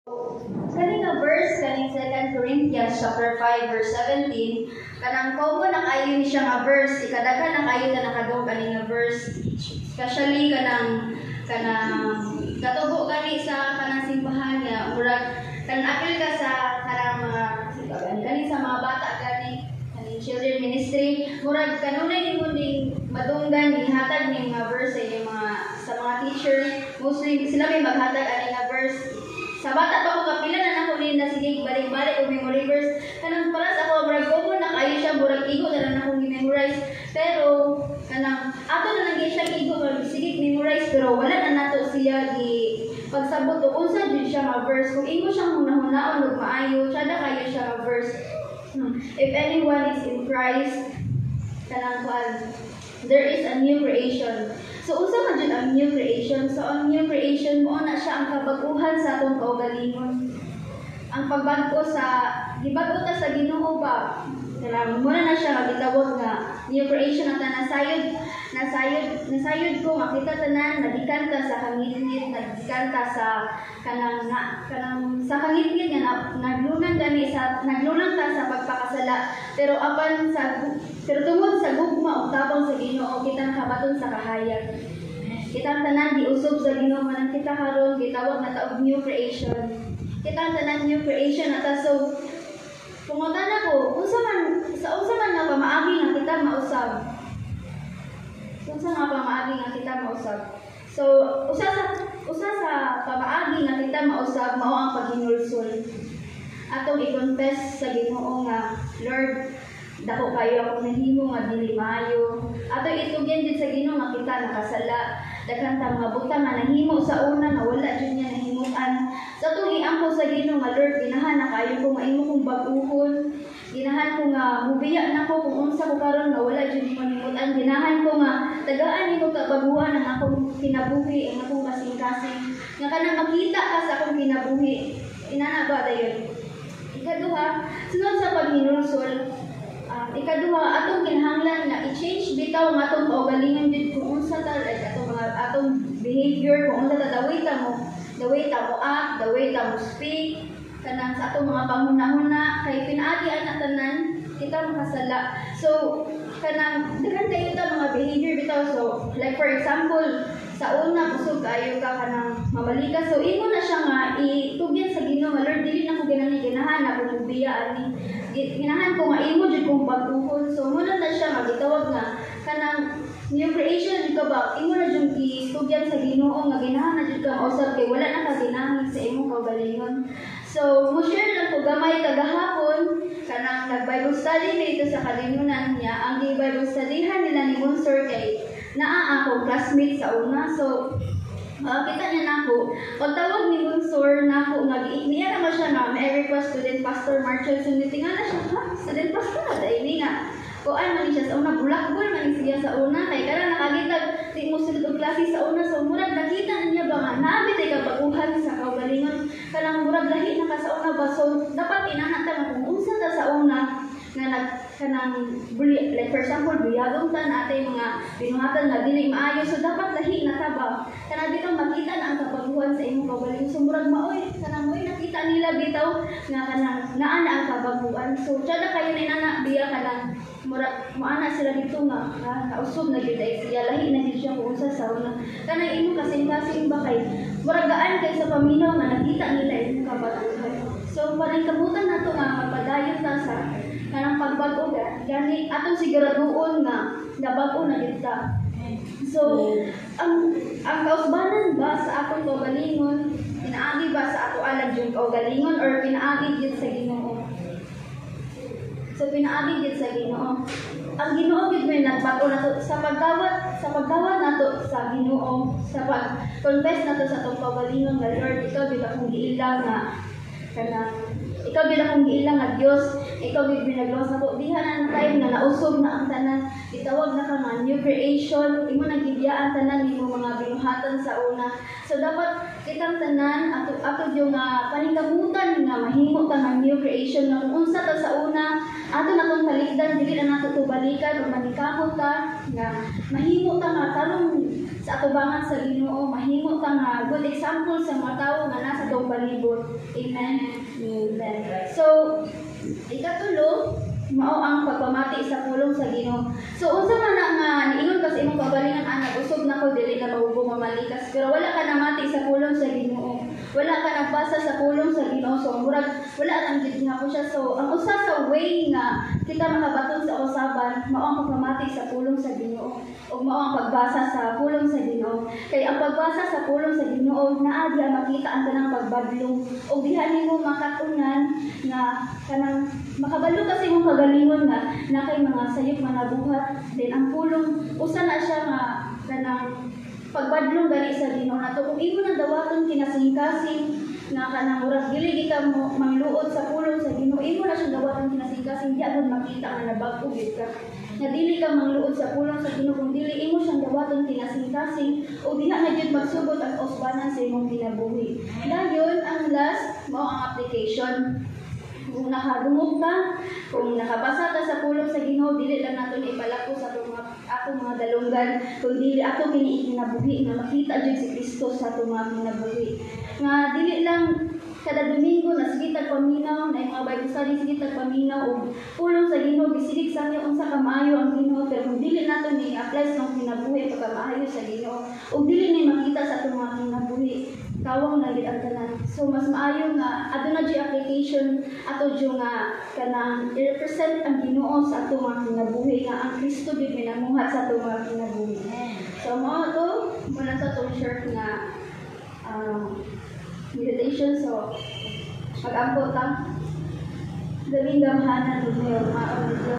Kaning nga verse kaning 2 Corinthians chapter 5 verse 17 kanang common ang ayo ni siya nga verse ikadaghan ang ayo na nakadong kaning nga verse especially kanang katubo gani sa kanang simbahan nga murag kanang apil ka sa kanang mga kani sa mga bata kaning children ministry murag kanunay nimo ding madunggan gihatag ning mga verse sa mga teacher mostly sila may maghatag ani nga verse. Sa bata pa ko kapila na nako ni sige balik-balik og memory verse kanang para sa ako murag common na kayo siya murag igo na lang akong memorize pero kanang ato na lang siya igo murag sige memorize pero wala na nato siya gi pagsabot og unsa jud siya nga verse kung imo siyang hunahunaon ug maayo sada kayo siya nga verse. If anyone is in Christ kanang there is a new creation. So, unsa man jud ang new creation? So, ang new creation mo na siya ang kabag-uhan sa atong kaugalingon. Ang pagbago gibag-o ta sa Ginoo ba? Kailangan mo na siya gitawag nga new creation at nasayod ko makita tanan nagikan ta sa hangitngit nagikan ta sa kanang sa hangitngit nga naglunan ta sa pagpakasala pero tungod sa gugma ug tabang sa Ginoo kita nakabaton sa kahayag kita tanan giusog sa Ginoo man kita karon gitawag na ta og new creation kita tanan new creation ata so pungutan ako, unsa man nga pamaagi nga kita mausab. Unsa nga pamaagi nga kita mausab. So, usa sa pamaagi nga kita mausab mao ang paghinulsol. Atong i-confess sa Ginoo nga, Lord, dako kayo akong nahimo nga dili maayo. Atong itugyan din sa Ginoo nga kita nakasala. Daghan ta mga butang nga nahimo sa una nga wala jud niya nahimutan. Sa atong iangko sa Ginoo nga Lord, ginahan na kayo kung maimo kong bag-uhon. Ginahan ko nga mubiya na ko kung unsa ko karon nga wala jud mo nahimutan. Ginahan ko nga tagaan nimo kabaguhan ang akong kinabuhi, ang akong kasing-kasing. Nga kanang makita ka sa akong kinabuhi. Inana ba dayon? Ikaduha, sunod sa paghinulsol, ikaduha atong kinahanglan nga i-change bitaw ang atong kaugalingon jud kung unsa ta atong behavior kung unsa ta the way ta mo act, the way ta mo speak kanang sa atong mga panghuna-huna kay pinaagi ana tanan kita makasala. So kanang daghan kayo ta mga behavior bitaw so like for example sa una kusog kayo ka kanang mamalika so imo na siya nga itugyan sa Ginoo nga Lord dili na ko ginahan ako mubiya ani ginahan ko nga imo jud kong pag-uhon so muna na siya nga gitawag nga kanang new creation ka ba imo na jud itugyan sa Ginoo nga ginahan na jud ka mausab kay wala na ka ginahan sa imong kaugalingon. So mo share lang ko gamay kagahapon kanang nag-Bible study dito sa kalinunan niya ang Bible studyhan nila ni Monsor kay naa akong classmate sa una so kita niya nako pag tawag ni Monsor nako niya naman siya na may request student pastor Marshall so nitingala siya student pastor na ini nga kuan man siya sa una bulakbol man siya sa una kay kana nakagitag di mo sulod og klase sa una so murag nakita niya ba nga nabi tay kabaguhan sa kaugalingon kanang murag lahi na ka sa una ba so dapat inanata kung unsa ta sa una nga kanang like for example buyagong ta natay mga binuhatan nga dili maayo so dapat lahi na ta ba kanang bitaw makita na ang kabaguhan sa imong kaugalingon so murag maoy kanang moy nakita nila bitaw nga kanang naa na ang kabaguhan so kada kayo ni nana biya kanang murag moana sila dito nga kausog na gyud ay siya lahi na gyud siya kung unsa sa una kanang imo kasing-kasing ba kay murag gaan kay sa paminaw nga nakita nila imong kabaguhan so parang kabutan nato nga mapadayon ta sa kanang pagbago gani atong siguraduon nga nabago na gyud ta so ang kausbanan ba sa atong kaugalingon pinaagi ba sa ato alag jud kaugalingon or pinaagi gyud sa Ginoo. So pinaagi gyud sa Ginoo. Ang Ginoo gyud may nagbato nato sa pagdawat nato sa Ginoo sa pag-confess nato sa atong kaugalingon nga Lord ikaw gyud akong giilang nga kanang ikaw gyud akong giilang nga Dios ikaw gyud binaglawas nako diha na time nga nausog na ang tanan itawag na ka nga new creation imo nagibiyaan tanan nimo mga binuhatan sa una so dapat kitang tanan ato yung paningkamutan nga mahimo ta nga new creation nga kung unsa ta sa una ato na tong kaligdan dili na nato to balikan o manikahot ta nga mahimo ta nga karon sa atubangan sa Ginoo, mahimo ka nga good example sa mga tawo nga nasa tong palibot. Amen. Amen. So, ikatulo, mao ang pagpamati sa pulong sa Ginoo. So unsa man na nga niingon ka sa imong kaugalingon anak, usog na ko dili na mahubo mamalikas, pero wala ka namati sa pulong sa Ginoo. Wala ka nagbasa sa pulong sa Ginoo. So murag wala ang gid nga po siya. So ang usa sa way nga kita makabaton sa usaban mao ang pagpamati sa pulong sa Ginoo ug mao ang pagbasa sa pulong sa Ginoo. Kay ang pagbasa sa pulong sa Ginoo naa diha makita ang tanang pagbadlong ug diha nimo makatunan nga kanang makabalo kasi imong kagalingon nga na kay mga sayop mga buhat. Then ang pulong usa na siya nga kanang pagbadlong gali sa Ginoo nato. Kung imo nang dawaton kinasingkasing nga kanang murag dili ka mo mangluod sa pulong sa Ginoo, imo na siya dawaton kinasingkasing di agad makita nga nabag-o gid ka. Nga dili ka mangluod sa pulong sa Ginoo kung dili imo siyang dawaton kinasingkasing o diha na jud magsugod ang usbanan sa imong kinabuhi. Dayon ang last mao ang application. Kung nakadungog ka, kung nakabasa ka sa pulong sa Ginoo, dili lang nato ipalako sa atong mga dalunggan, kung dili ato kini ikinabuhi nga makita jud si Kristo sa atong mga kinabuhi. Nga dili lang kada Domingo na sige tag paminaw na mga Bible study sige tag paminaw og pulong sa Ginoo gisilig sa niya unsa ka maayo ang Ginoo, pero kung dili nato ni apply sa kinabuhi pagka maayo sa Ginoo ug dili ni makita sa atong mga kinabuhi, kawang na gid ang tanan. So mas maayo nga aduna jud application ato jud nga kanang i-represent ang Ginoo sa atong mga kinabuhi nga ang Kristo jud minamuhat sa atong mga kinabuhi. So mao to muna sa tong short nga meditation. So pag-ampo ta galing gamhanan ug mayon